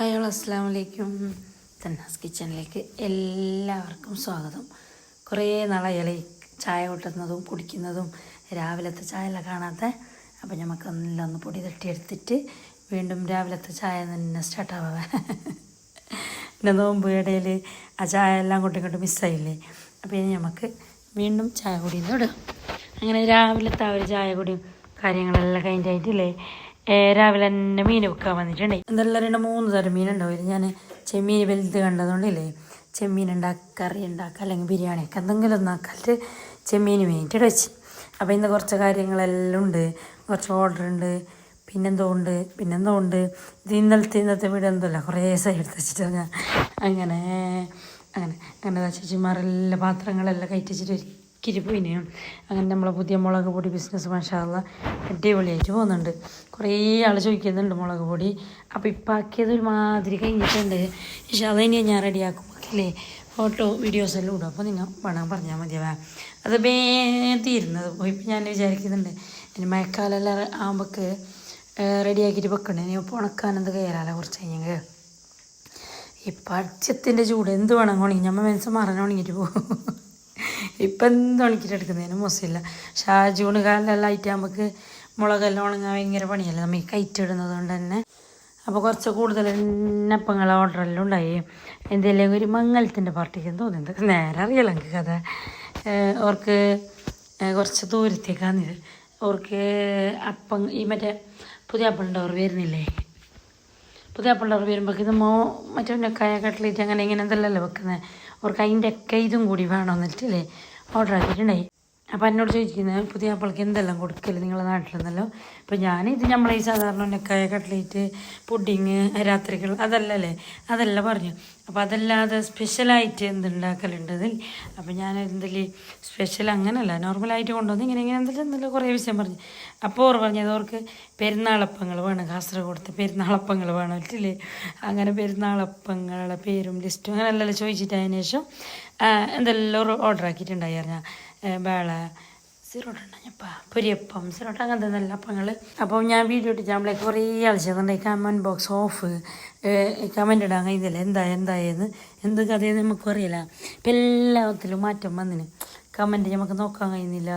Hi അസ്സലാമു അലൈക്കും. തന്നാസ് കിച്ചണിലേക്ക് എല്ലാവർക്കും സ്വാഗതം. കുറേ നാളായി ചായ കൂട്ടുന്നതും കുടിക്കുന്നതും രാവിലത്തെ ചായ എല്ലാം കാണാത്ത. അപ്പം നമുക്കെല്ലാം ഒന്ന് പൊടി തട്ടിയെടുത്തിട്ട് വീണ്ടും രാവിലത്തെ ചായ തന്നെ സ്റ്റാർട്ടാവാ. പിന്നെ നോമ്പ് ഇടയിൽ ആ ചായ എല്ലാം അങ്ങോട്ടും ഇങ്ങോട്ടും മിസ്സായില്ലേ. അപ്പോൾ ഇനി നമുക്ക് വീണ്ടും ചായ കുടിയിൽ ഇടും. അങ്ങനെ രാവിലത്തെ ആ ഒരു ചായ കുടിയും കാര്യങ്ങളെല്ലാം കഴിഞ്ഞിട്ടില്ലേ. രാവിലെ തന്നെ മീൻ വെക്കാൻ വന്നിട്ടുണ്ടേ. എന്തെല്ലാം 2-3 തരം മീനുണ്ടാവും. ഞാൻ ചെമ്മീൻ വലുത് കണ്ടതുകൊണ്ടില്ലേ ചെമ്മീൻ ഉണ്ടാക്കുക, കറി ഉണ്ടാക്കുക, അല്ലെങ്കിൽ ബിരിയാണിയൊക്കെ എന്തെങ്കിലും ഒന്നാക്കാട്ട് ചെമ്മീൻ വേണ്ടിയിട്ട് വെച്ച്. അപ്പോൾ ഇന്ന് കുറച്ച് കാര്യങ്ങളെല്ലാം ഉണ്ട്, കുറച്ച് ഓർഡർ ഉണ്ട്, പിന്നെന്തോ ഉണ്ട്. ഇത് ഇന്നത്തെ വീട് എന്തല്ല കുറേ ദിവസം എടുത്ത് വെച്ചിട്ട് ഞാൻ അങ്ങനെ ചേച്ചിമാരെല്ലാം പാത്രങ്ങളെല്ലാം കയറ്റിച്ചിട്ട് കിരിപ്പോയിന്. അങ്ങനെ നമ്മളെ പുതിയ മുളക് പൊടി ബിസിനസ് മാഷാ അല്ലാഹ് അടിപൊളിയായിട്ട് പോകുന്നുണ്ട്. കുറേ ആൾ ചോദിക്കുന്നുണ്ട് മുളക് പൊടി. അപ്പോൾ ഇപ്പം ആക്കിയത് ഒരുമാതിരി കഴിഞ്ഞിട്ടുണ്ട്. പക്ഷേ അതിനെ ഞാൻ റെഡിയാക്കുമ്പോഴല്ലേ ഫോട്ടോ വീഡിയോസ് എല്ലാം ഇടും. അപ്പോൾ നിങ്ങൾ വേണം പറഞ്ഞാൽ മതിയാവാ. അത് തീരുന്നത് പോയി. ഇപ്പം ഞാൻ വിചാരിക്കുന്നുണ്ട് ഇനി മഴക്കാലെല്ലാം ആകുമ്പോൾക്ക് റെഡിയാക്കിയിട്ട് വെക്കണ്ടേ. ഇനി ഇപ്പോൾ ഉണക്കാനെന്ത് കയറാലോ കുറച്ച് കഴിഞ്ഞെങ്കിൽ. ഇപ്പം അടിച്ചത്തിൻ്റെ ചൂട് എന്ത് വേണം ഉണങ്ങി നമ്മൾ മനസ്സ് മറന്ന് ഉണങ്ങിയിട്ട് പോകും. ഇപ്പം എന്ത് ഉണക്കിയിട്ട് എടുക്കുന്നതിന് മോശമില്ല. പക്ഷേ ആ ജൂൺ കാലെല്ലാം ആയിട്ട് നമുക്ക് മുളകെല്ലാം ഉണങ്ങാൻ ഭയങ്കര പണിയല്ലേ നമുക്ക് കയറ്റിടുന്നത് കൊണ്ട് തന്നെ. അപ്പോൾ കുറച്ച് കൂടുതൽ അപ്പങ്ങൾ ഓർഡറെല്ലാം ഉണ്ടായി. എന്തെങ്കിലും ഒരു മംഗലത്തിൻ്റെ പാർട്ടിക്ക് തോന്നുന്നത് നേരെ അറിയാലോ എനിക്ക് കഥ. അവർക്ക് കുറച്ച് ദൂരത്തേക്കാണിത്. അവർക്ക് അപ്പം ഈ മറ്റേ പുതിയ ആപ്പിളുണ്ടവർ വരുന്നില്ലേ. പുതിയ ആപ്പിളുണ്ടവർ വരുമ്പോൾ ഇത് മറ്റേ ഉന്നക്കായ കട്ട്ലേറ്റ് അങ്ങനെ ഇങ്ങനെ എന്തെല്ലാം വെക്കുന്നത്. അവർക്ക് അതിൻ്റെ ഒക്കെ ഇതും കൂടി വേണമെന്നിട്ടില്ലേ ഓർഡർ ആക്കിയിട്ടുണ്ടായി. അപ്പോൾ എന്നോട് ചോദിക്കുന്നത് പുതിയ ആപ്പിൾക്ക് എന്തെല്ലാം കൊടുക്കല് നിങ്ങളുടെ നാട്ടിലെന്നല്ലോ. അപ്പോൾ ഞാനിത് നമ്മളെ ഈ സാധാരണ ഉന്നക്കായ കട്ട്ലേറ്റ് പുഡിങ് രാത്രികൾ അതല്ലല്ലേ അതെല്ലാം പറഞ്ഞു. അപ്പോൾ അതല്ലാതെ സ്പെഷ്യലായിട്ട് എന്തുണ്ടാക്കലുണ്ടതിൽ. അപ്പോൾ ഞാൻ എന്തെങ്കിലും സ്പെഷ്യൽ അങ്ങനെയല്ല നോർമലായിട്ട് കൊണ്ടുവന്ന് ഇങ്ങനെ എന്തെല്ലാം കുറേ വിഷയം പറഞ്ഞു. അപ്പോൾ ഓർ പറഞ്ഞത് അവർക്ക് പെരുന്നാളപ്പങ്ങൾ വേണം, കാസർഗോഡത്തെ പെരുന്നാളപ്പങ്ങൾ വേണം ഇല്ലേ. അങ്ങനെ പെരുന്നാളപ്പങ്ങളുടെ പേരും ലിസ്റ്റും അങ്ങനെ എല്ലാം ചോദിച്ചിട്ട് അതിന് ശേഷം എന്തെല്ലാം ഓർഡർ ആക്കിയിട്ടുണ്ടായി പറഞ്ഞാൽ വേള സിറോട്ട ഉണ്ടാഞ്ഞപ്പാ പൊരിയപ്പം സിറോട്ട അങ്ങനത്തെ നല്ല അപ്പങ്ങൾ. അപ്പോൾ ഞാൻ വീഡിയോ ഇട്ടിട്ട് നമ്മളേക്ക് കുറേ ആവശ്യമുണ്ട്. ഈ കമൻറ്റ് ബോക്സ് ഓഫ് കമൻറ്റ് ഇടാൻ കഴിയുന്നില്ല എന്തായെന്ന് എന്ത് കഥയെന്ന് നമുക്ക് അറിയില്ല. ഇപ്പം എല്ലാത്തിലും മാറ്റം വന്നിന്. കമൻറ്റ് നമുക്ക് നോക്കാൻ കഴിയുന്നില്ല.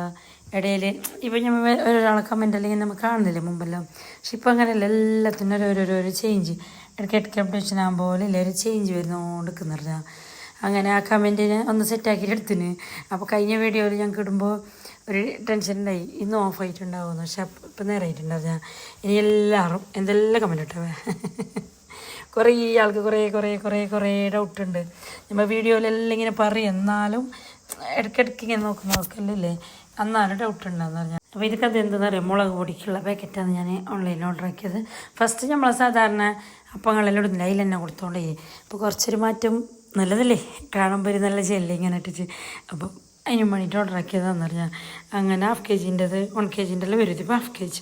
ഇടയിൽ ഇപ്പം നമ്മൾ ഒരാളെ കമൻറ്റ് അല്ലെങ്കിൽ നമുക്ക് കാണുന്നില്ലേ മുമ്പെല്ലാം. പക്ഷെ ഇപ്പം അങ്ങനെയല്ല, എല്ലാത്തിനും ഓരോരോ ചേഞ്ച് ഇടയ്ക്ക് അപ്ഡേഷൻ ആകുമ്പോൾ ഇല്ല ഒരു ചേഞ്ച് വരുന്നോണ്ടിരിക്കുന്നില്ല. അങ്ങനെ ആ കമൻറ്റിനെ ഒന്ന് സെറ്റാക്കിയിട്ട് എടുത്തിന്. അപ്പോൾ കഴിഞ്ഞ വീഡിയോയിൽ ഞങ്ങൾക്ക് ഇടുമ്പോൾ ഒരു ടെൻഷൻ ഉണ്ടായി ഇന്ന് ഓഫ് ആയിട്ടുണ്ടാവുമെന്ന്. പക്ഷെ ഇപ്പം നേരെ ആയിട്ടുണ്ടാവും. ഞാൻ ഇനി എല്ലാവരും എന്തെല്ലാം കമൻറ്റ് ഇട്ടവേ. കുറേ ആൾക്ക് കുറേ ഡൗട്ടുണ്ട്. നമ്മൾ വീഡിയോയിലെല്ലാം ഇങ്ങനെ പറയും, എന്നാലും ഇടയ്ക്കിടയ്ക്ക് ഇങ്ങനെ നോക്കുന്നവർക്കല്ലേ എന്നാലും ഡൗട്ടുണ്ടെന്ന് പറഞ്ഞാൽ. അപ്പോൾ ഇതൊക്കെ എന്തെന്ന് അറിയാം, മുളക് പൊടിക്കുള്ള പാക്കറ്റാണ് ഞാൻ ഓൺലൈനിൽ ഓർഡർ ആക്കിയത്. ഫസ്റ്റ് നമ്മൾ സാധാരണ അപ്പങ്ങളെല്ലാം ഇടുന്നില്ല അതിൽ തന്നെ കൊടുത്തോണ്ടേ. അപ്പോൾ കുറച്ചൊരു മാറ്റം നല്ലതല്ലേ, കാണുമ്പോൾ ഒരു നല്ല ജെല്ല് ഇങ്ങനെ ഇട്ടിട്ട്. അപ്പോൾ അതിന് വേണ്ടിയിട്ട് ഓർഡർ ആക്കിയതാണെന്ന് പറഞ്ഞാൽ അങ്ങനെ 1/2 kg 1 kg വരും. ഇതിപ്പോൾ 1/2 kg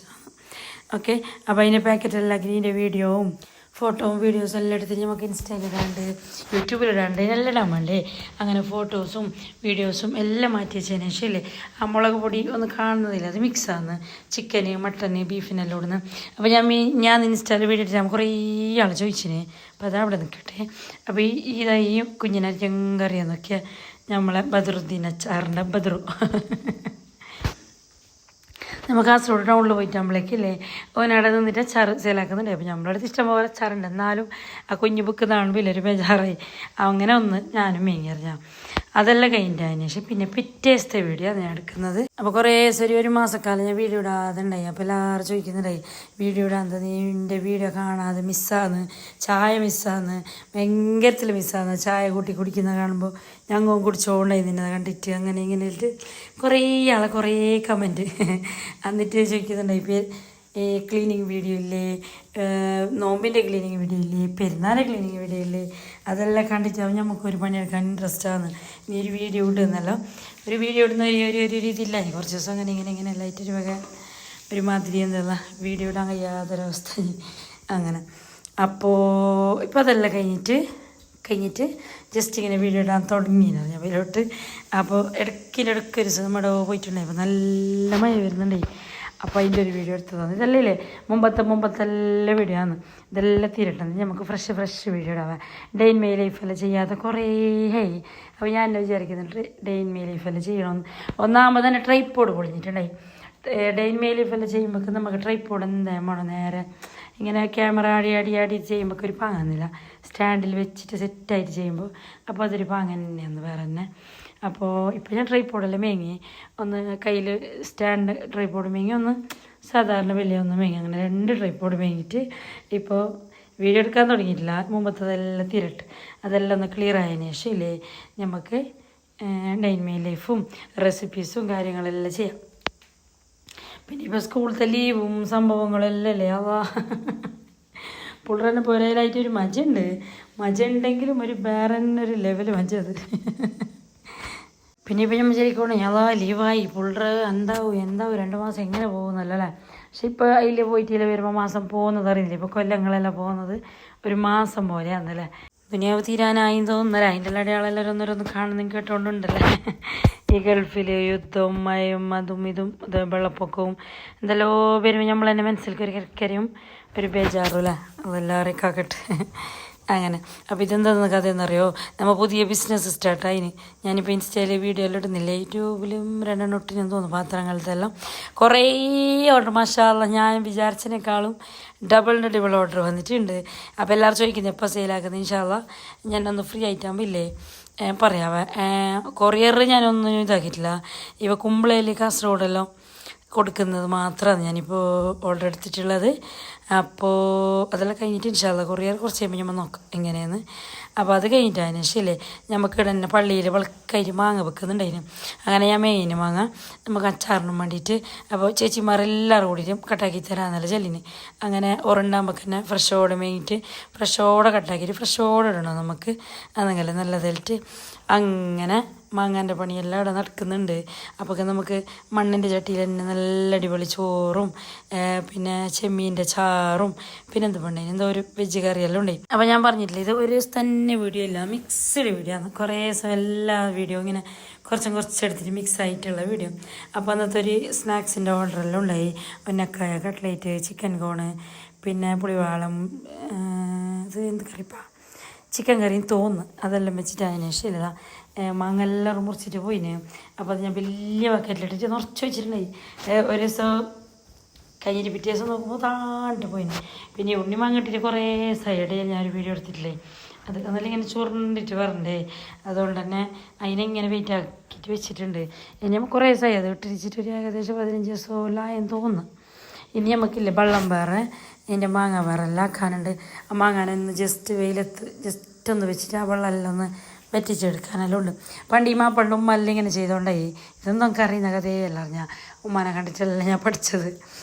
ഓക്കെ. അപ്പോൾ അതിൻ്റെ പാക്കറ്റെല്ലാം ആക്കി ഇതിൻ്റെ വീഡിയോവും ഫോട്ടോവും വീഡിയോസും എല്ലാം എടുത്ത് നമുക്ക് ഇൻസ്റ്റയിലിടാണ്ട് യൂട്യൂബിലിടാണ്ട് എല്ലാം ഇടാൻ വേണ്ടേ. അങ്ങനെ ഫോട്ടോസും വീഡിയോസും എല്ലാം മാറ്റി വെച്ചതിന് ശേഷം ഇല്ലേ ആ മുളക് പൊടി ഒന്ന് കാണുന്നതില്ല, അത് മിക്സാന്ന് ചിക്കന് മട്ടന് ബീഫിനെല്ലാം ഇടുന്നു. അപ്പോൾ ഞാൻ ഇൻസ്റ്റയിൽ വീഡിയോ ഇട്ട് കുറേ ആൾ ചോദിച്ചിന്. അപ്പോൾ അത് അവിടെ നിൽക്കട്ടെ. അപ്പോൾ ഈ കുഞ്ഞിനരിക്കും കറിയെന്നൊക്കെ നമ്മളെ ബദറുദ്ദീൻ അച്ചാറിൻ്റെ ബദറു നമ്മൾ കാസർഗോഡ് ടൗണിൽ പോയിട്ട് നമ്മളേക്കില്ലേ ഓനവിടെ നിന്നിട്ട് അച്ചാർ സെയിലാക്കുന്നുണ്ട്. അപ്പോൾ നമ്മളെ അടുത്ത് ഇഷ്ടംപോലെ അച്ചാറുണ്ട്. എന്നാലും ആ കുഞ്ഞു ബുക്ക് കാണുമ്പോൾ ഒരു ബേജാറായി. അങ്ങനെ ഒന്ന് ഞാനും മേങ്ങിയറിഞ്ഞാൽ അതെല്ലാം കഴിഞ്ഞിട്ട് അതിന് ശേഷം പിന്നെ പിറ്റേത്തെ വീഡിയോ ഞാൻ എടുക്കുന്നത്. അപ്പോൾ കുറേ ഒരു മാസക്കാലം ഞാൻ വീഡിയോ ഇടാതെ ഉണ്ടായി. അപ്പോൾ എല്ലാവരും ചോദിക്കുന്നുണ്ടായി വീഡിയോ ഇടാതെ നീ എൻ്റെ വീഡിയോ കാണാതെ മിസ്സാന്ന്, ചായ മിസ്സാന്ന്, ഭയങ്കരത്തിൽ മിസ്സാന്ന്, ചായ കൂട്ടി കുടിക്കുന്നത് കാണുമ്പോൾ ഞങ്ങൾ കുടിച്ചോണ്ടായി നിന്നെ കണ്ടിട്ട് അങ്ങനെ ഇങ്ങനെ ഇട്ട് കുറേ കമൻറ്റ് എന്നിട്ട് ചോദിക്കുന്നുണ്ടായി ഈ ക്ലീനിങ് വീഡിയോ ഇല്ലേ, നോമ്പിൻ്റെ ക്ലീനിങ് വീഡിയോ ഇല്ലേ, പെരുന്നാൾ ക്ലീനിങ് വീഡിയോ ഇല്ലേ, അതെല്ലാം കണ്ടിട്ടാവും നമുക്കൊരു പണിയെടുക്കാൻ ഇൻട്രസ്റ്റാണ്. നീ ഒരു വീഡിയോ ഇടുന്നല്ലോ, ഒരു വീഡിയോ ഇടുന്ന ഒരു രീതിയില്ല. കുറച്ച് ദിവസം ഇങ്ങനെ ലൈറ്റൊരു വക ഒരുമാതിരി എന്താ വീഡിയോ ഇടാൻ കഴിയാത്തൊരവസ്ഥ അങ്ങനെ. അപ്പോൾ ഇപ്പോൾ അതെല്ലാം കഴിഞ്ഞിട്ട് ജസ്റ്റ് ഇങ്ങനെ വീഡിയോ ഇടാൻ തുടങ്ങിയിരുന്നു ഞാൻ വീഡിയോട്ട്. അപ്പോൾ ഇടയ്ക്ക് ഒരു ദിവസം നമ്മുടെ പോയിട്ടുണ്ടായി. അപ്പോൾ നല്ല മഴ വരുന്നുണ്ടായി. അപ്പോൾ അതിൻ്റെ ഒരു വീഡിയോ എടുത്തതാണ്. ഇതല്ലേ മുമ്പത്തെ വീഡിയോ ആണ്. ഇതെല്ലാം തീരട്ടെന്ന് നമുക്ക് ഫ്രഷ് വീഡിയോ ഇടാവാം. ഡേ ഇൻ മൈ ലൈഫെല്ലാം ചെയ്യാതെ കുറേ ആയി. അപ്പോൾ ഞാൻ എന്നെ വിചാരിക്കുന്നുണ്ട് ഡേ ഇൻ മൈ ലൈഫെല്ലാം ചെയ്യണമെന്ന്. ഒന്നാമത് തന്നെ ട്രൈപ്പോഡ് പൊളിഞ്ഞിട്ടുണ്ടായി. ഡേ ഇൻ മൈ ലൈഫെല്ലാം ചെയ്യുമ്പോൾ നമുക്ക് ട്രൈപ്പോഡ് എന്താ വേണം, നേരെ ഇങ്ങനെ ക്യാമറ ആടി ചെയ്യുമ്പോൾ ഒരു പാങ്ങുന്നില്ല. സ്റ്റാൻഡിൽ വെച്ചിട്ട് സെറ്റായിട്ട് ചെയ്യുമ്പോൾ അപ്പോൾ അതൊരു പാങ്ങ് തന്നെയാണ് വേറെ തന്നെ. അപ്പോൾ ഇപ്പോൾ ഞാൻ ട്രൈപ്പോഡെല്ലാം മേങ്ങി, ഒന്ന് കയ്യിൽ സ്റ്റാൻഡ് ട്രൈപ്പോഡ് മേങ്ങി, ഒന്ന് സാധാരണ വലിയ ഒന്ന് മേങ്ങി, അങ്ങനെ 2 ട്രൈപ്പോഡ് മേങ്ങിയിട്ട് ഇപ്പോൾ വീഡിയോ എടുക്കാൻ തുടങ്ങിയിട്ടില്ല. മുമ്പത്തതെല്ലാം തിരട്ട് അതെല്ലാം ഒന്ന് ക്ലിയർ ആയതിനു ശേഷം ഇല്ലേ നമുക്ക് ഡേ ഇൻ മൈ ലൈഫും റെസിപ്പീസും കാര്യങ്ങളെല്ലാം ചെയ്യാം. പിന്നെ ഇപ്പോൾ സ്കൂളത്തെ ലീവും സംഭവങ്ങളെല്ലാം അല്ലേ അവാ പുള്ളറന്നെ പുരയിലായിട്ട് ഒരു മജ ഉണ്ടെങ്കിലും ഒരു വേറെ ഒരു ലെവൽ മജ അത്. പിന്നെ ഇപ്പം ഞാൻ വിചാരിക്കണം അതാ ലീവായി പുള്ളറ് എന്താവും 2 മാസം എങ്ങനെ പോകുന്നല്ലോ അല്ലേ. പക്ഷെ ഇപ്പോൾ അതിൽ പോയിട്ടില്ല വരുമ്പോൾ മാസം പോകുന്നത് അറിയില്ല. ഇപ്പോൾ കൊല്ലങ്ങളെല്ലാം പോകുന്നത് ഒരു മാസം പോലെയാണെന്നല്ലേ. ദുനിയാവ് തീരാനായി തോന്നുന്നല്ലേ. അതിൻ്റെ അടയാളെല്ലാം ഒന്നൊരൊന്ന് കാണുന്ന കേട്ടോണ്ടുണ്ടല്ലേ. ഈ ഗൾഫിൽ യുദ്ധവും മഴയും അതും ഇതും വെള്ളപ്പൊക്കവും എന്തെല്ലോ വരുമ്പോൾ നമ്മൾ തന്നെ മനസ്സിലേക്ക് ഒരു കരയും ഒരു ബേജാറും അല്ലേ. അതെല്ലാവരെയും കാക്കട്ടെ അങ്ങനെ. അപ്പോൾ ഇതെന്താണെന്ന് കഥയെന്നറിയോ, നമ്മൾ പുതിയ ബിസിനസ് സ്റ്റാർട്ടായിന്. ഞാനിപ്പോൾ ഇൻസ്റ്റയിൽ വീഡിയോ എല്ലാം ഇടുന്നില്ല, യൂട്യൂബിലും 2 ഇട്ടിനെന്ന് തോന്നുന്നു. പാത്രങ്ങളത്തെല്ലാം കുറേ ഓർഡർ മാഷാഅല്ലാ, ഞാൻ വിചാരിച്ചതിനേക്കാളും ഡബിൾ ഓർഡർ വന്നിട്ടുണ്ട്. അപ്പോൾ എല്ലാവരും ചോദിക്കുന്നത് എപ്പോൾ സെയിലാക്കുന്നത്. ഇൻഷാല്ലാ ഞാനൊന്ന് ഫ്രീ ആയിട്ടാകുമ്പോൾ ഇല്ലേ പറയാവേ. കൊറിയർ ഞാനൊന്നും ഇതാക്കിയിട്ടില്ല. ഇവ കുമ്പളയിൽ കാസർഗോഡെല്ലാം കൊടുക്കുന്നത് മാത്രമാണ് ഞാനിപ്പോൾ ഓർഡർ എടുത്തിട്ടുള്ളത്. അപ്പോൾ അതെല്ലാം കഴിഞ്ഞിട്ട് ഇൻഷാല്ലാ കൊറിയർ കുറച്ച് കഴിയുമ്പോൾ നമ്മൾ നോക്കാം എങ്ങനെയാണ്. അപ്പോൾ അത് കഴിഞ്ഞിട്ടാണ് ശരിയല്ലേ നമുക്ക് ഇവിടെ തന്നെ പള്ളിയിൽ വിളക്കായിട്ട് മാങ്ങ വെക്കുന്നുണ്ടായിരുന്നു. അങ്ങനെ ഞാൻ മെയിൻ മാങ്ങ നമുക്ക് അച്ചാറിനും വേണ്ടിയിട്ട് അപ്പോൾ ചേച്ചിമാരെല്ലാവരും കൂടിയിട്ടും കട്ടാക്കി തരാമെന്നല്ല ചെല്ലിന്. അങ്ങനെ ഉറണ്ടാകുമ്പോൾ തന്നെ ഫ്രഷോടെ മേങ്ങിയിട്ട് ഫ്രഷോടെ കട്ടാക്കിയിട്ട് ഫ്രഷോടെ ഇടണം നമുക്ക്. അതെങ്കിലും നല്ലതായിട്ട് അങ്ങനെ മാങ്ങാൻ്റെ പണിയെല്ലാം ഇവിടെ നടക്കുന്നുണ്ട്. അപ്പോൾ നമുക്ക് മണ്ണിൻ്റെ ചട്ടിയിൽ തന്നെ നല്ല അടിപൊളി ചോറും പിന്നെ ചെമ്മീൻ്റെ ചാറും പിന്നെ എന്ത് പണ്ടേ എന്തോ ഒരു വെജ് കറിയെല്ലാം ഉണ്ടായി. അപ്പോൾ ഞാൻ പറഞ്ഞിട്ടില്ല ഇത് ഒരു ദിവസം തന്നെ വീഡിയോ ഇല്ല, മിക്സ്ഡ് വീഡിയോ ആണ്. കുറേ ദിവസം എല്ലാ വീഡിയോ ഇങ്ങനെ കുറച്ചെടുത്തിട്ട് മിക്സ് ആയിട്ടുള്ള വീഡിയോ. അപ്പോൾ അന്നത്തെ ഒരു സ്നാക്സിൻ്റെ ഓർഡറെല്ലാം ഉണ്ടായി. ഉന്നക്കായ, കട്ട്ലേറ്റ്, ചിക്കൻ കോണ്, പിന്നെ പുളിവാളം, ഇത് എന്ത് കറിപ്പാ ചിക്കൻ കറിയും തോന്നുന്നു. അതെല്ലാം വെച്ചിട്ട് അതിന് ശരിയല്ല മാങ്ങ എല്ലാം മുറിച്ചിട്ട് പോയിന്. അപ്പോൾ അത് ഞാൻ വലിയ ബക്കറ്റിലിട്ടിട്ട് നിറച്ച് വെച്ചിട്ടുണ്ടായി. ഒരു ദിവസം കഴിഞ്ഞിട്ട് പിറ്റേ ദിവസം നോക്കുമ്പോൾ താണ്ട് പോയിന്. പിന്നെ ഉണ്ണി മാങ്ങിട്ടിട്ട് കുറേ സൈഡ് ഞാനൊരു വീഡിയോ എടുത്തിട്ടില്ലേ, അത് എന്നാലും ഇങ്ങനെ ചുരുണ്ടിട്ട് വരണ്ടേ, അതുകൊണ്ട് തന്നെ അതിനെങ്ങനെ വെയിറ്റ് ആക്കിയിട്ട് വെച്ചിട്ടുണ്ട്. ഇനി നമുക്ക് കുറേ സൈഡ് അത് ഇട്ടിരിച്ചിട്ട് ഒരു ഏകദേശം 15 ദിവസമെല്ലാം എന്ന് തോന്നുന്നു. ഇനി നമുക്കില്ല വെള്ളം വേറെ ഇതിൻ്റെ മാങ്ങ വേറെ എല്ലാം ആക്കാനുണ്ട്. ആ മാങ്ങാനൊന്ന് ജസ്റ്റ് വെയിലത്ത് ജസ്റ്റ് ഒന്ന് വെച്ചിട്ട് ആ വെള്ളമെല്ലാം ഒന്ന് വറ്റിച്ചെടുക്കാനെല്ലാം ഉണ്ട്. പണ്ട് ഈ മാപ്പണ്ട് ഉമ്മ എല്ലാം ഇങ്ങനെ ചെയ്തുകൊണ്ടായി. ഇതൊന്നും നമുക്ക് അറിയുന്ന കഥയല്ല. ഞാൻ ഉമ്മാനെ കണ്ടിട്ടല്ല ഞാൻ പഠിച്ചത്.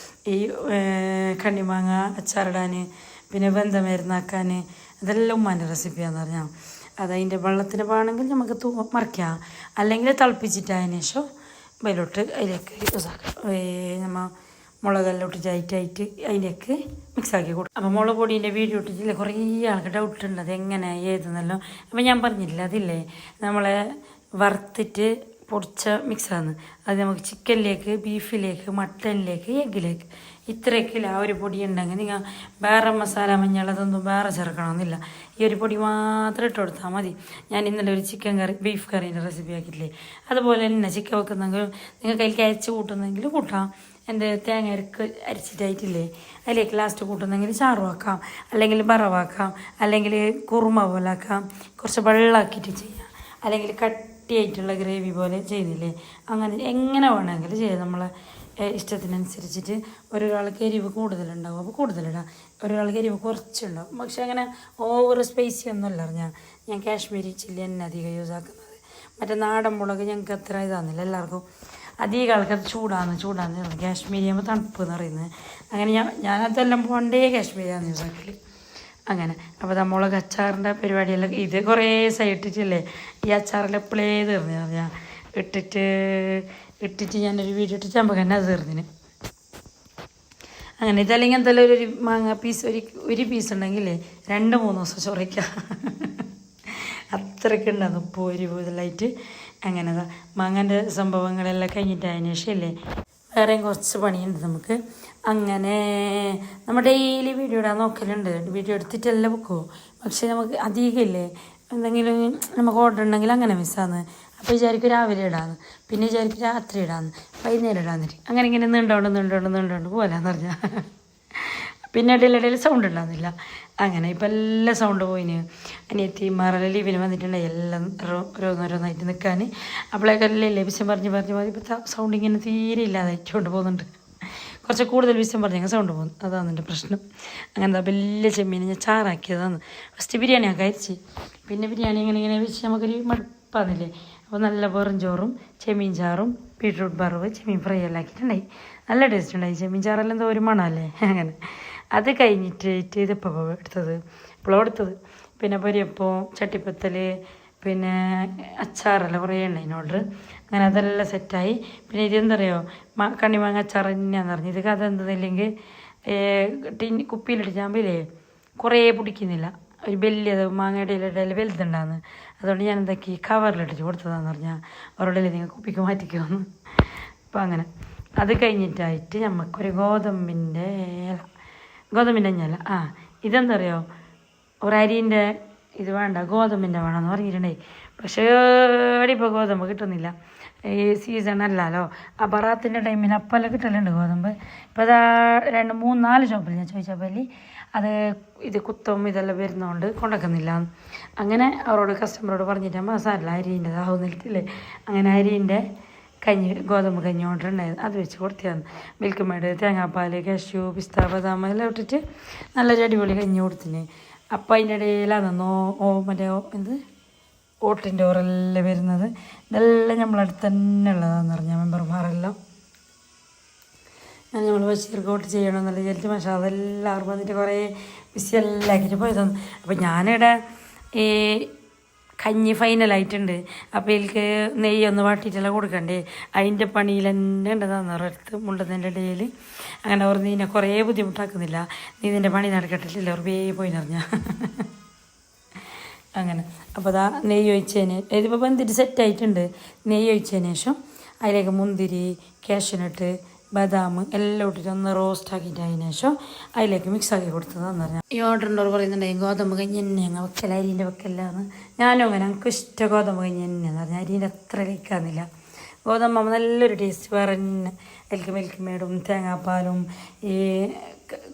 ഈ കണ്ണിമാങ്ങ അച്ചാറിടാൻ പിന്നെ ബന്ധമരുന്നാക്കാൻ അതെല്ലാം ഉമ്മാൻ്റെ റെസിപ്പിയാണെന്ന് പറഞ്ഞാൽ. അതതിൻ്റെ വെള്ളത്തിന് വേണമെങ്കിൽ നമുക്ക് മറിക്കാം, അല്ലെങ്കിൽ തിളപ്പിച്ചിട്ട് അതിന് ശേഷം അതിലോട്ട് അതിലേക്ക് യൂസാക്കാം. നമ്മൾ മുളകെല്ലാം ഇട്ട് ടൈറ്റായിട്ട് അതിലേക്ക് മിക്സാക്കി കൊടുക്കും. അപ്പോൾ മുളക് പൊടീൻ്റെ വീഡിയോ ഇട്ടിട്ടില്ലേ കുറേ ആൾക്ക് ഡൗട്ട് ഉണ്ട് അത് എങ്ങനെ ഏതെന്നല്ലോ. അപ്പോൾ ഞാൻ പറഞ്ഞില്ല അതില്ലേ നമ്മളെ വറുത്തിട്ട് പൊടിച്ച മിക്സാണ്. അത് നമുക്ക് ചിക്കനിലേക്ക്, ബീഫിലേക്ക്, മട്ടനിലേക്ക്, എഗ്ഗിലേക്ക് ഇത്രയൊക്കെ ആ ഒരു പൊടി ഉണ്ടെങ്കിൽ നിങ്ങൾ വേറെ മസാല മഞ്ഞൾ അതൊന്നും വേറെ ചേർക്കണമെന്നില്ല. ഈ ഒരു പൊടി മാത്രം ഇട്ട് കൊടുത്താൽ മതി. ഞാൻ ഇന്നലെ ഒരു ചിക്കൻ കറി ബീഫ് കറീൻ്റെ റെസിപ്പി ആക്കിയിട്ടില്ലേ, അതുപോലെ തന്നെ ചിക്കൻ വെക്കുന്നെങ്കിൽ നിങ്ങൾക്ക് അതിലേക്ക് അരച്ച് കൂട്ടുന്നെങ്കിൽ കൂട്ടാം. എൻ്റെ തേങ്ങ അരച്ചിട്ടായിട്ടില്ലേ അതിലേക്ക് ലാസ്റ്റ് കൂട്ടുന്നെങ്കിൽ ചാറ് ആക്കാം, അല്ലെങ്കിൽ വറവാക്കാം, അല്ലെങ്കിൽ കുറുമ പോലെ ആക്കാം, കുറച്ച് വെള്ളമാക്കിയിട്ട് ചെയ്യാം, അല്ലെങ്കിൽ കട്ടിയായിട്ടുള്ള ഗ്രേവി പോലെ ചെയ്തില്ലേ അങ്ങനെ എങ്ങനെ വേണമെങ്കിൽ ചെയ്യാം. നമ്മളെ ഇഷ്ടത്തിനനുസരിച്ചിട്ട് ഒരാൾക്ക് എരിവ് കൂടുതലുണ്ടാവും അപ്പോൾ കൂടുതലിടാം, ഒരാൾക്ക് എരിവ് കുറച്ചുണ്ടാവും. പക്ഷെ അങ്ങനെ ഓവർ സ്പൈസി ഒന്നുമല്ല ഞാൻ കാശ്മീരി ചില്ലി തന്നെ അധികം യൂസ് ആക്കുന്നത്. മറ്റേ നാടൻ മുളക് ഞങ്ങൾക്ക് അത്ര ഇതാകുന്നില്ല, എല്ലാവർക്കും അധികം ആൾക്കത് ചൂടാന്ന് കാശ്മീരി ആകുമ്പോൾ തണുപ്പ് എന്ന് പറയുന്നത്. അങ്ങനെ ഞാനതെല്ലാം പോകണ്ടേ കാശ്മീരിയാണ് യൂസ് ആക്കല് അങ്ങനെ. അപ്പോൾ മുളക് അച്ചാറിൻ്റെ പരിപാടിയെല്ലാം ഇത് കുറേ ഇട്ടിട്ടില്ലേ ഈ അച്ചാറിൽ എപ്പോഴേ തീർന്നു ഞാൻ ഇട്ടിട്ട് ഞാനൊരു വീഡിയോ ഇട്ടിട്ട് നമുക്ക് തന്നെ അത് തീർന്നിന്. അങ്ങനെ ഇതല്ലെങ്കിൽ എന്തായാലും ഒരു മാങ്ങ പീസ് ഒരു പീസ് ഉണ്ടെങ്കിലേ 2-3 ദിവസം ചൊറിക്കാം അത്രയ്ക്ക് ഉണ്ടാകുന്നു ഇപ്പോൾ ഒരു ഇതെല്ലായിട്ട്. അങ്ങനെ മാങ്ങൻ്റെ സംഭവങ്ങളെല്ലാം കഴിഞ്ഞിട്ട് അതിന് ശേഷമല്ലേ വേറെയും കുറച്ച് പണിയുണ്ട് നമുക്ക്. അങ്ങനെ നമ്മൾ ഡെയിലി വീഡിയോ ഇടാൻ നോക്കലുണ്ട്, വീഡിയോ എടുത്തിട്ടല്ല വെക്കുമോ. പക്ഷേ നമുക്ക് അധികമില്ലേ എന്തെങ്കിലും നമുക്ക് ഓർഡർ ഉണ്ടെങ്കിൽ അങ്ങനെ മിസ്സാന്ന്. അപ്പോൾ വിചാരിക്കും രാവിലെ ഇടാന്ന്, പിന്നെ വിചാരിക്കും രാത്രി ഇടാന്ന്, വൈകുന്നേരം ഇടാന്നിട്ട് അങ്ങനെ ഇങ്ങനെ നീണ്ടോണ്ട് പോലാന്ന് പറഞ്ഞാൽ പിന്നെ ഇടയിലിടയിൽ സൗണ്ട് ഉണ്ടാകുന്നില്ല. അങ്ങനെ ഇപ്പം എല്ലാ സൗണ്ട് പോയിന്. അനിയത്തിമാരെല്ലാം ലീവിന് വന്നിട്ടുണ്ടായി, എല്ലാം ഓരോന്നോരോന്നായിട്ട് നിൽക്കാൻ. അപ്പോഴേക്ക് എല്ലാം വിഷയം പറഞ്ഞ് ഇപ്പം സൗണ്ട് ഇങ്ങനെ തീരെ ഇല്ലാതായിട്ടുണ്ട് പോകുന്നുണ്ട്. കുറച്ച് കൂടുതൽ വിഷയം പറഞ്ഞെങ്കിൽ സൗണ്ട് പോകുന്നു, അതാണ് എൻ്റെ പ്രശ്നം. അങ്ങനത്തെ വലിയ ചെമ്മീൻ ഞാൻ ചാറാക്കിയതാണ്. ഫസ്റ്റ് ബിരിയാണി ഒക്കെ അയച്ച്, പിന്നെ ബിരിയാണി ഇങ്ങനെ വെച്ച് നമുക്കൊരു മടുപ്പാന്നില്ലേ. അപ്പോൾ നല്ല വെറും ചോറും ചെമ്മീൻ ചാറും ബീട്രൂട്ട് വറവ് ചെമ്മീൻ ഫ്രൈ എല്ലാം ആക്കിയിട്ടുണ്ടായി. നല്ല ടേസ്റ്റ് ഉണ്ടായി. ചെമ്മീൻ ചാറെല്ലാം എന്തോ ഒരു മണമല്ലേ. അങ്ങനെ അത് കഴിഞ്ഞിട്ട് ഇതിപ്പോൾ എടുത്തത് പിന്നെ പൊരിയപ്പം ചട്ടിപ്പത്തൽ പിന്നെ അച്ചാറെല്ലാം കുറേ ഉണ്ടായിന് ഓർഡർ. അങ്ങനെ അതെല്ലാം സെറ്റായി. പിന്നെ ഇതെന്താ പറയുക കണ്ണിമാങ്ങ അച്ചാർ തന്നെയാണെന്ന് പറഞ്ഞു. ഇത് കഥ എന്തെന്നില്ലെങ്കിൽ കുപ്പിയിലിടിച്ചാകുമ്പോഴേ കുറേ പിടിക്കുന്നില്ല, ഒരു വലിയത് മാങ്ങയുടെ ഇടയിൽ വലുതുണ്ടാകുന്നു. അതുകൊണ്ട് ഞാൻ എന്താക്കി കവറിലിട്ടിട്ട് കൊടുത്തതാന്ന് പറഞ്ഞാൽ അവരോടല്ലേ നിങ്ങൾ കുപ്പിക്ക് മാറ്റിക്കുമെന്ന്. അപ്പോൾ അങ്ങനെ അത് കഴിഞ്ഞിട്ടായിട്ട് നമുക്കൊരു ഗോതമ്പിൻ്റെ അഞ്ഞല്ല ഇതെന്താ പറയുക ഒരു അരീൻ്റെ ഇത് വേണ്ട ഗോതമ്പിൻ്റെ വേണമെന്ന് പറഞ്ഞിട്ടുണ്ടായി. പക്ഷേ ഇപ്പോൾ ഗോതമ്പ് കിട്ടുന്നില്ല, ഈ സീസൺ അല്ലല്ലോ. ആ ബറാത്തിൻ്റെ ടൈമിന് അപ്പെല്ലാം കിട്ടലുണ്ട് ഗോതമ്പ്. ഇപ്പോൾ അതാ 2-3-4 ഷോപ്പിൽ ഞാൻ ചോദിച്ചപ്പോൾ അത് ഇത് കുത്തവും ഇതെല്ലാം വരുന്നതുകൊണ്ട് കൊണ്ടുവെക്കുന്നില്ല. അങ്ങനെ അവരോട് കസ്റ്റമറോട് പറഞ്ഞിട്ട് മസാല അരീൻ്റെ ആവുന്നില്ലേ. അങ്ങനെ അരീൻ്റെ ഗോതമ്പ് കഞ്ഞി കൊണ്ടുണ്ടായത് അത് വെച്ച് കൊടുത്തതാണ്. മിൽക്ക് മേഡ് തേങ്ങാപ്പാൽ കാഷ്യൂ പിസ്ത ബദാം എല്ലാം ഇട്ടിട്ട് നല്ലൊരു അടിപൊളി കഞ്ഞി കൊടുത്തിന്. അപ്പം അതിൻ്റെ ഇടയിലാണെന്നോ മറ്റേ ഓട്ടിൻ്റെ ഓറെല്ലാം വരുന്നത്. ഇതെല്ലാം നമ്മളടുത്ത് തന്നെ ഉള്ളതാണെന്ന് പറഞ്ഞാൽ മെമ്പർമാരെല്ലാം നമ്മൾ ബഷീർക്ക് വോട്ട് ചെയ്യണമെന്നുള്ള വിചാരിച്ച്. പക്ഷേ അതെല്ലാവരും വന്നിട്ട് കുറേ ബിസി എല്ലാം ആക്കിയിട്ട് പോയതാണ്. അപ്പോൾ ഞാനിവിടെ ഈ കഞ്ഞി ഫൈനലായിട്ടുണ്ട്. അപ്പോൾ എനിക്ക് നെയ്യൊന്ന് വാട്ടിയിട്ടെല്ലാം കൊടുക്കണ്ടേ, അതിൻ്റെ പണിയിൽ തന്നെ ഉണ്ടതാന്ന് ഒരിടത്ത് മുണ്ടുന്നതിൻ്റെ ഇടയിൽ. അങ്ങനെ അവർ നീനെ കുറേ ബുദ്ധിമുട്ടാക്കുന്നില്ല, നീ നിൻ്റെ പണി നടക്കട്ടില്ല അവർ പോയി പറഞ്ഞാൽ അങ്ങനെ. അപ്പോൾ അതാ നെയ്യ് ഒഴിച്ചതിന് ഇതിപ്പോൾ വെന്തിട്ട് സെറ്റായിട്ടുണ്ട്. നെയ്യ് ഒഴിച്ചതിന് ശേഷം അതിലേക്ക് മുന്തിരി കാഷ്യൂനട്ട് ബദാം എല്ലാം ഇട്ടിട്ട് ഒന്ന് റോസ്റ്റ് ആക്കിയിട്ട് അതിന് ശേഷം അതിലേക്ക് മിക്സാക്കി കൊടുത്തതാന്ന് പറഞ്ഞാൽ. ഈ ഓർഡറിൻ്റെ പറയുന്നുണ്ടെങ്കിൽ ഗോതമ്പ് കഞ്ഞി തന്നെ അങ്ങ് വെക്കല, അരിൻ്റെ വെക്കലാന്ന്. ഞാനും അങ്ങനെ എനിക്ക് ഇഷ്ടം ഗോതമ്പ് കഞ്ഞി തന്നെയാന്ന് പറഞ്ഞാൽ അരിൻ്റെ അത്ര കഴിക്കാന്നില്ല. ഗോതമ്പ് നല്ലൊരു ടേസ്റ്റ് വേറെ തന്നെ. അതിലേക്ക് മിൽക്ക് മേഡും തേങ്ങാപ്പാലും ഈ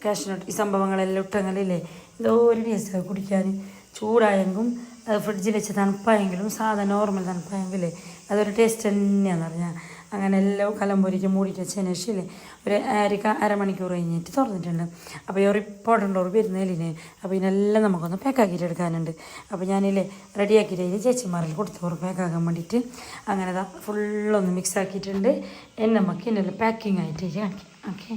കാഷ്യൂനട്ട് ഈ സംഭവങ്ങളെല്ലാം ഇട്ടെങ്കിലേ എന്തോ ഒരു ടേസ്റ്റ് കുടിക്കാൻ. ചൂടായെങ്കിലും അത് ഫ്രിഡ്ജിൽ വെച്ച് തണുപ്പായെങ്കിലും സാധാ നോർമൽ തണുപ്പായെങ്കിലേ അതൊരു ടേസ്റ്റ് തന്നെയാന്ന് പറഞ്ഞാൽ. അങ്ങനെ എല്ലാം കലമ്പൊരിക്ക് മൂടിയിട്ട് വെച്ചതിന് ശേഷം ഒരു അരമണിക്കൂർ കഴിഞ്ഞിട്ട് തുറന്നിട്ടുണ്ട്. അപ്പോൾ ഈ റിപ്പോർട്ടുണ്ടോർ വരുന്നതിലിന് അപ്പോൾ ഇതിനെല്ലാം നമുക്കൊന്ന് പാക്കാക്കിയിട്ട് എടുക്കാനുണ്ട്. അപ്പോൾ ഞാനില്ലേ റെഡിയാക്കിയിട്ട് അതിൽ ചേച്ചിമാരിൽ കൊടുത്തോർ പാക്കാക്കാൻ വേണ്ടിയിട്ട്. അങ്ങനെ ഫുള്ളൊന്ന് മിക്സ് ആക്കിയിട്ടുണ്ട്. നമുക്ക് ഇതിനെല്ലാം പാക്കിംഗ് ആയിട്ട് കാണിക്കാം. ഓക്കെ,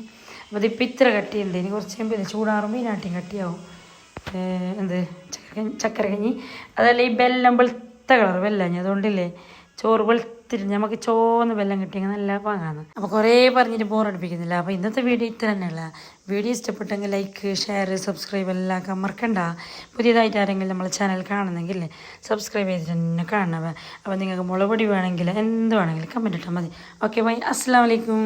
അപ്പോൾ ഇതിപ്പോൾ ഇത്ര കട്ടിയുണ്ട്. ഇനി കുറച്ച് കഴിയുമ്പോൾ ചൂടാറുമ്പോൾ ഇതിനാട്ടിയും കട്ടിയാവും. ചക്കര കഞ്ഞി അതല്ല ഈ വെല്ലം വെളുത്ത കളർ വെല്ലാഞ്ഞ് അതുകൊണ്ടില്ലേ ചോറ് വെളുത്തിട്ട് നമുക്ക് ചോന്ന് വെല്ലം കിട്ടിയെങ്കിൽ നല്ല പാങ്ങാണ്. അപ്പോൾ കുറേ പറഞ്ഞിട്ട് ബോറടിപ്പിക്കുന്നില്ല. അപ്പോൾ ഇന്നത്തെ വീഡിയോ ഇത്ര തന്നെയുള്ള. വീഡിയോ ഇഷ്ടപ്പെട്ടെങ്കിൽ ലൈക്ക് ഷെയർ സബ്സ്ക്രൈബ് എല്ലാം ആക്കാൻ മറക്കണ്ട. പുതിയതായിട്ട് ആരെങ്കിലും നമ്മളെ ചാനൽ കാണുന്നെങ്കിൽ സബ്സ്ക്രൈബ് ചെയ്തിട്ട് തന്നെ കാണണം. അപ്പോൾ നിങ്ങൾക്ക് മുളക് പൊടി വേണമെങ്കിൽ എന്ത് വേണമെങ്കിലും കമൻറ്റ് ഇട്ടാൽ മതി. ഓക്കെ ബൈ, അസ്സലാമു അലൈക്കും.